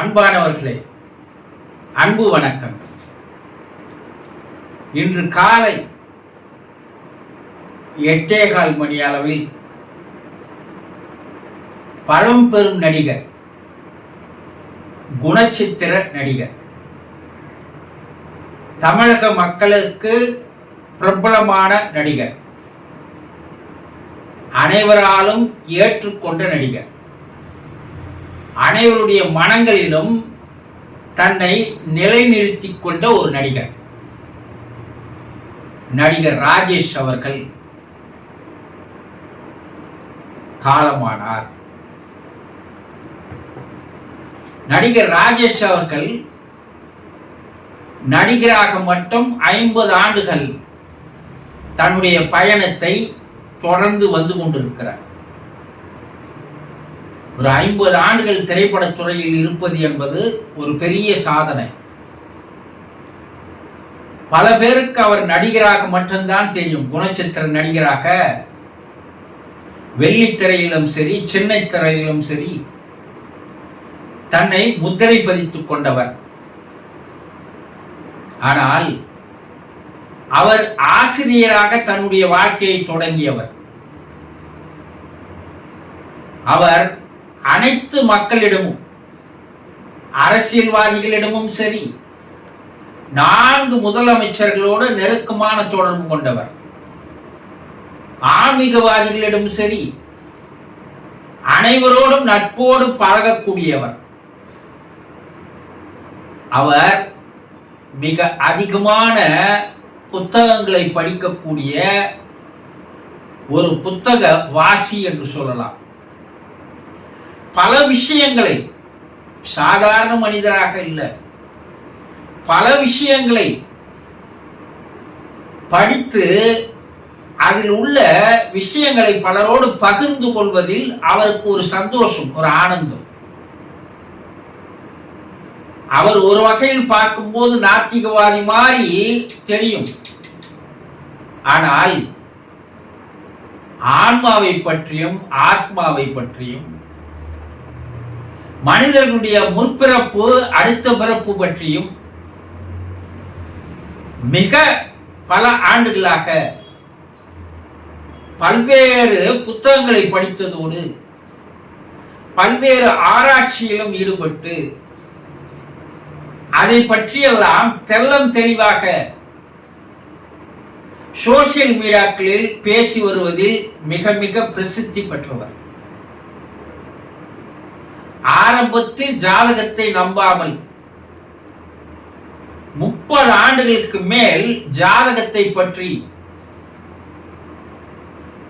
அன்பானவர்களே, அன்பு வணக்கம். இன்று காலை 8:15 மணி அளவில் பழம்பெரும் நடிகர், குணச்சித்திர நடிகர், தமிழக மக்களுக்கு பிரபலமான நடிகர், அனைவராலும் ஏற்றுக்கொண்ட நடிகர், அனைவருடைய மனங்களிலும் தன்னை நிலைநிறுத்திக் கொண்ட ஒரு நடிகர், நடிகர் ராஜேஷ் அவர்கள் காலமானார். நடிகர் ராஜேஷ் அவர்கள் நடிகராக மட்டும் 50 ஆண்டுகள் தன்னுடைய பயணத்தை தொடர்ந்து வந்து கொண்டிருக்கிறார். ஒரு 50 ஆண்டுகள் திரைப்படத் துறையில் இருப்பது என்பது ஒரு பெரிய சாதனை. பல பேருக்கு அவர் நடிகராக மட்டும்தான் தெரியும். குணச்சித்திர நடிகராக வெள்ளித்திரையிலும் சரி, சென்னை திரையிலும் சரி தன்னை முத்திரை பதித்துக் கொண்டவர். ஆனால் அவர் ஆசிரியராக தன்னுடைய வாழ்க்கையை தொடங்கியவர். அவர் அனைத்து மக்களிடமும், அரசியல்வாதிகளிடமும் சரி, 4 முதலமைச்சர்களோடு நெருக்கமான தொடர்பு கொண்டவர். ஆன்மீகவாதிகளிடம் சரி, அனைவரோடும் நட்போடு பழகக்கூடியவர். அவர் மிக அதிகமான புத்தகங்களை படிக்கக்கூடிய ஒரு புத்தக வாசி என்று சொல்லலாம். பல விஷயங்களை, சாதாரண மனிதராக இல்லை, பல விஷயங்களை படித்து அதில் உள்ள விஷயங்களை பலரோடு பகிர்ந்து கொள்வதில் அவருக்கு ஒரு சந்தோஷம், ஒரு ஆனந்தம். அவர் ஒரு வகையில் பார்க்கும்போது நாத்திகவாதி மாதிரி தெரியும். ஆனால் ஆன்மாவை பற்றியும் ஆத்மாவை பற்றியும், மனிதர்களுடைய முற்பிறப்பு அடுத்த பிறப்பு பற்றியும் மிக பல ஆண்டுகளாக பல்வேறு புத்தகங்களை படித்ததோடு பல்வேறு ஆராய்ச்சியிலும் ஈடுபட்டு அதை பற்றியெல்லாம் தெல்லம் தெளிவாக சோசியல் மீடியாக்களில் பேசி வருவதில் மிக மிக பிரசித்தி பெற்றவர். ஆரம்பத்தில் ஜாதகத்தை நம்பாமல் 30 ஆண்டுகளுக்கு மேல் ஜாதகத்தை பற்றி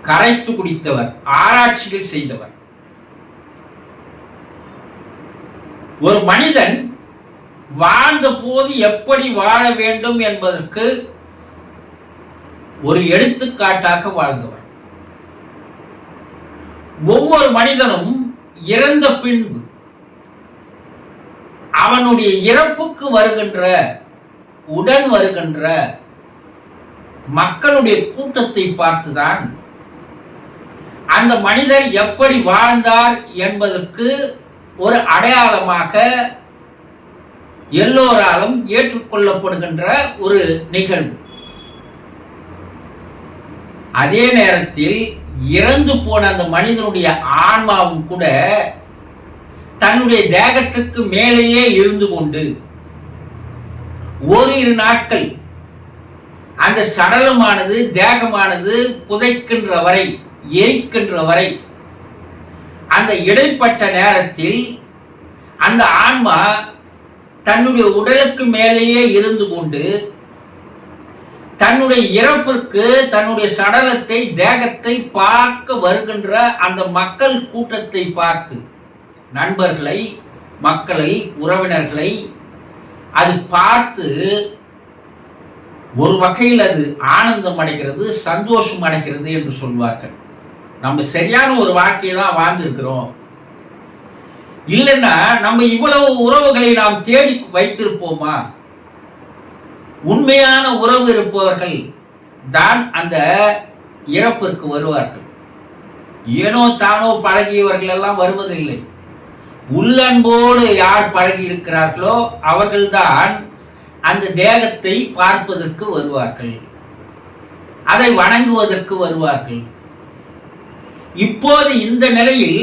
கரைத்து குடித்தவர், ஆராய்ச்சிகள் செய்தவர். ஒரு மனிதன் வாழ்ந்த போது எப்படி வாழ வேண்டும் என்பதற்கு ஒரு எடுத்துக்காட்டாக வாழ்ந்தவர். ஒவ்வொரு மனிதனும் இறந்த பின்பு அவனுடைய இறப்புக்கு உடன் வருகின்ற மக்களுடைய கூட்டத்தை பார்த்துதான் அந்த மனிதர் எப்படி வாழ்ந்தார் என்பதற்கு ஒரு அடையாளமாக எல்லோராலும் ஏற்றுக்கொள்ளப்படுகின்ற ஒரு நிகழ்வு. அதே நேரத்தில் இறந்து போன அந்த மனிதனுடைய ஆன்மாவும் கூட தன்னுடைய தேகத்திற்கு மேலேயே இருந்து கொண்டு ஓரிரு நாட்கள் அந்த சடலமானது, தேகமானது புதைக்கின்ற வரை, எரிக்கின்ற வரை, அந்த இடைப்பட்ட நேரத்தில் அந்த ஆன்மா தன்னுடைய உடலுக்கு மேலேயே இருந்து கொண்டு தன்னுடைய இறப்பிற்கு தன்னுடைய சடலத்தை, தேகத்தை பார்க்க வருகின்ற அந்த மக்கள் கூட்டத்தை பார்த்து, நண்பர்களை, மக்களை, உறவினர்களை அது பார்த்து ஒரு வகையில் அது ஆனந்தம் அடைகிறது, சந்தோஷம் அடைகிறது என்று சொல்வார்கள். நம்ம சரியான ஒரு வாழ்க்கையை தான் வாழ்ந்திருக்கிறோம், இல்லைன்னா நம்ம இவ்வளவு உறவுகளை நாம் தேடி வைத்திருப்போமா? உண்மையான உறவு இருப்பவர்கள் தான் அந்த இறப்பிற்கு வருவார்கள். ஏனோ தானோ பழகியவர்கள் எல்லாம் வருவதில்லை. உள்ளன்போடு யார் பழகி இருக்கிறார்களோ அவர்கள்தான் அந்த தேகத்தை பார்ப்பதற்கு வருவார்கள், அதை வணங்குவதற்கு வருவார்கள். இப்போது இந்த நிலையில்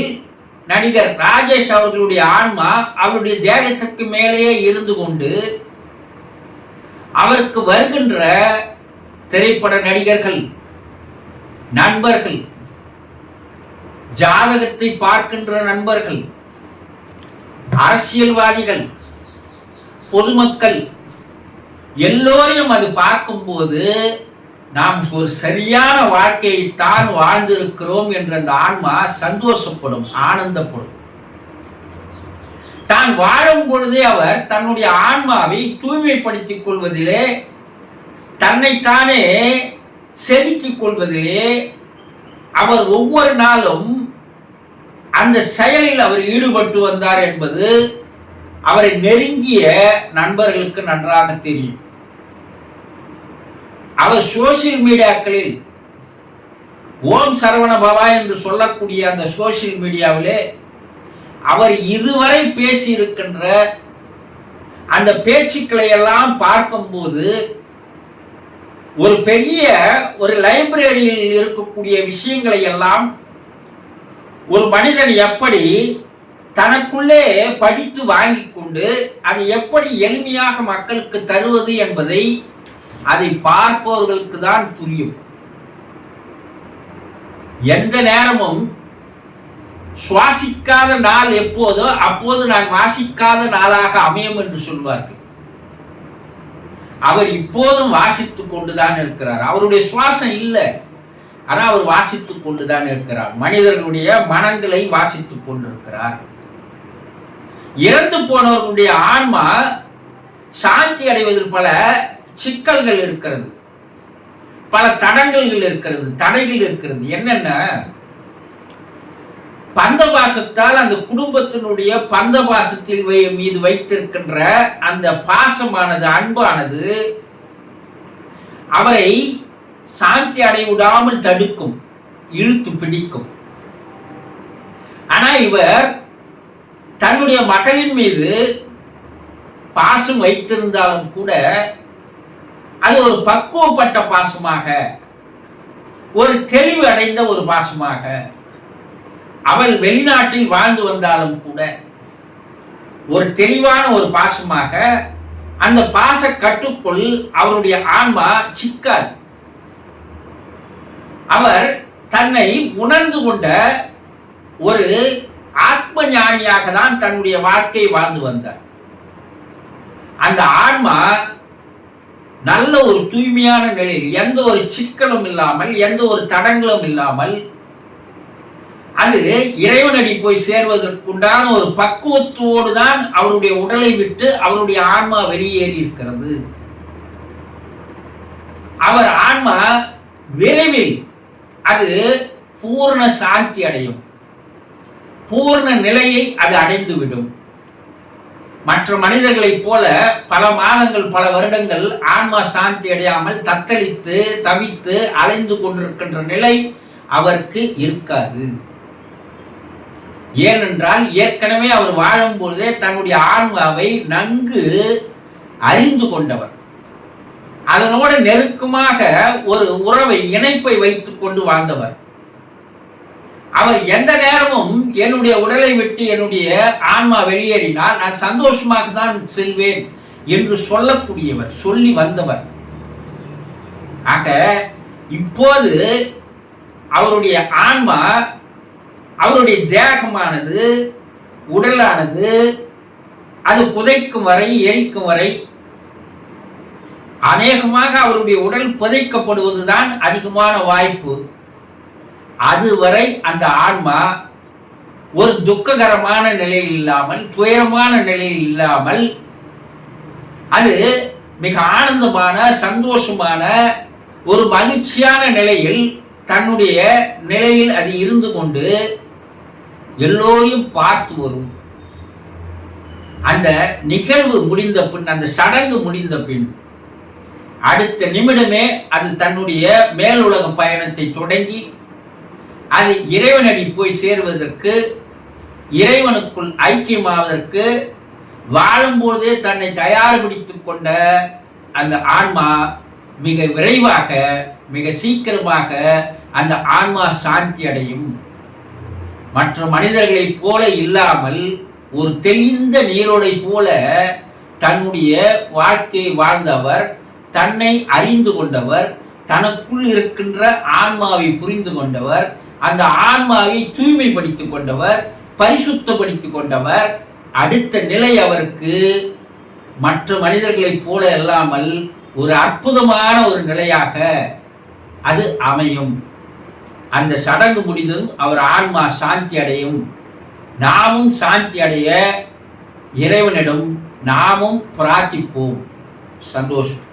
நடிகர் ராஜேஷ் அவர்களுடைய ஆன்மா அவருடைய தேகத்திற்கு மேலேயே இருந்து கொண்டு அவருக்கு வருகின்ற திரைப்பட நடிகர்கள், நண்பர்கள், ஜாதகத்தை பார்க்கின்ற நண்பர்கள், அரசியல்வாதிகள், பொதுமக்கள் எல்லோரையும் அது பார்க்கும்போது நாம் ஒரு சரியான வாழ்க்கையை தான் வாழ்ந்திருக்கிறோம் என்ற அந்த ஆன்மா சந்தோஷப்படும், ஆனந்தப்படும். தான் வாழும் பொழுதே அவர் தன்னுடைய ஆன்மாவை தூய்மைப்படுத்திக் கொள்வதிலே, தன்னைத்தானே செதுக்கிக் கொள்வதிலே அவர் ஒவ்வொரு நாளும் அந்த செயலில் அவர் ஈடுபட்டு வந்தார் என்பது அவரை நெருங்கிய நண்பர்களுக்கு நன்றாக தெரியும். அவர் சோசியல் மீடியாக்களில் ஓம் சரவண பவா என்று சொல்லக்கூடிய அந்த சோசியல் மீடியாவிலே அவர் இதுவரை பேசி இருக்கின்ற அந்த பேச்சுக்களை எல்லாம் பார்க்கும்போது ஒரு பெரிய ஒரு லைப்ரரியில் இருக்கக்கூடிய விஷயங்களை எல்லாம் ஒரு மனிதன் எப்படி தனக்குள்ளே படித்து வாங்கி கொண்டு அதை எப்படி எளிமையாக மக்களுக்கு தருவது என்பதை அதை பார்ப்பவர்களுக்கு தான் புரியும். எந்த நேரமும் சுவாசிக்காத நாள் எப்போதோ அப்போது நான் வாசிக்காத நாளாக அமையும் என்று சொல்வார்கள். அவர் இப்போதும் வாசித்துக் கொண்டுதான் இருக்கிறார். அவருடைய சுவாசம் இல்லை, ஆனா அவர் வாசித்துக் கொண்டுதான் இருக்கிறார். மனிதர்களுடைய மனங்களை வாசித்துக் கொண்டிருக்கிறார். இறந்து போனவர்களுடைய ஆன்மா சாந்தி அடைவதில் பல சிக்கல்கள் இருக்கிறது, பல தடங்கல்கள் இருக்கிறது, தடைகள் இருக்கிறது. என்னென்ன? பந்தபாசத்தால் அந்த குடும்பத்தினுடைய பந்தபாசத்தில் மீது வைத்திருக்கின்ற அந்த பாசமானது, அன்பானது அவரை சாந்தி அடைய விடாமல் தடுக்கும், இழுத்து பிடிக்கும். ஆனா இவர் தன்னுடைய மகளின் மீது பாசம் வைத்திருந்தாலும் கூட அது ஒரு பக்குவப்பட்ட பாசமாக, ஒரு தெளிவு அடைந்த ஒரு பாசமாக, அவள் வெளிநாட்டில் வாழ்ந்து வந்தாலும் கூட ஒரு தெளிவான ஒரு பாசமாக அந்த பாச கட்டுக்குள் அவருடைய ஆன்மா சிக்காது. அவர் தன்னை உணர்ந்து கொண்ட ஒரு ஆத்ம ஞானியாக தான் தன்னுடைய வாழ்க்கையை வாழ்ந்து வந்தார். அந்த ஆன்மா நல்ல ஒரு தூய்மையான நிலையில், எந்த ஒரு சிக்கலும் இல்லாமல், எந்த ஒரு தடங்களும் இல்லாமல், அது இறைவனடி போய் சேர்வதற்குண்டான ஒரு பக்குவத்தோடு தான் அவருடைய உடலை விட்டு அவருடைய ஆன்மா வெளியேறி இருக்கிறது. அவர் ஆன்மா விரைவில் அது பூர்ண சாந்தி அடையும், பூர்ண நிலையை அது அடைந்துவிடும். மற்ற மனிதர்களைப் போல பல மாதங்கள், பல வருடங்கள் ஆன்மா சாந்தி அடையாமல் தத்தளித்து தவித்து அலைந்து கொண்டிருக்கின்ற நிலை அவருக்கு இருக்காது. ஏனென்றால் ஏற்கனவே அவர் வாழும் பொழுதே தன்னுடைய ஆன்மாவை நன்கு அறிந்து கொண்டவர், அதனோடு நெருக்கமாக ஒரு உறவை, இணைப்பை வைத்துக் கொண்டு வாழ்ந்தவர். அவர் எந்த நேரமும் என்னுடைய உடலை விட்டு என்னுடைய ஆன்மா வெளியேறினால் நான் சந்தோஷமாக தான் செல்வேன் என்று சொல்லக்கூடியவர், சொல்லி வந்தவர். ஆக இப்போது அவருடைய ஆன்மா, அவருடைய தேகமானது, உடலானது அது புதைக்கும் வரை, எரிக்கும் வரை, அநேகமாக அவருடைய உடல் புதைக்கப்படுவதுதான் அதிகமான வாய்ப்பு. அதுவரை அந்த ஆன்மா ஒரு துக்ககரமான நிலையில் இல்லாமல், துயரமான நிலையில் இல்லாமல், அது மிக ஆனந்தமான, சந்தோஷமான, ஒரு மகிழ்ச்சியான நிலையில் தன்னுடைய நிலையில் அது இருந்து கொண்டு எல்லோரையும் பார்த்து வரும். அந்த நிகழ்வு முடிந்த பின், அந்த சடங்கு முடிந்த பின் அடுத்த நிமிடமே அது தன்னுடைய மேலுலக பயணத்தை தொடங்கி அது இறைவனடி போய் சேருவதற்கு இறைவனுக்குள் ஐக்கியமாவதற்கு வாழும்போதே தன்னை தயார்படுத்திக் கொண்ட அந்த ஆன்மா மிக விரைவாக மிக சீக்கிரமாக அந்த ஆன்மா சாந்தி அடையும். மற்ற மனிதர்களைப் போல இல்லாமல் ஒரு தெளிந்த நீரோடை போல தன்னுடைய வாழ்க்கையை வாழ்ந்தவர், தன்னை அறிந்து கொண்டவர், தனக்குள் இருக்கின்ற ஆன்மாவை புரிந்து கொண்டவர், அந்த ஆன்மாவை தூய்மைப்படுத்திக் கொண்டவர், பரிசுத்தப்படுத்திக் கொண்டவர். அடுத்த நிலை அவருக்கு மற்ற மனிதர்களைப் போல இல்லாமல் ஒரு அற்புதமான ஒரு நிலையாக அது அமையும். அந்த சடங்கு முடிந்தும் அவர் ஆன்மா சாந்தி அடையும். நாமும் சாந்தி அடைய இறைவனிடம் நாமும் பிரார்த்திப்போம். சந்தோஷம்.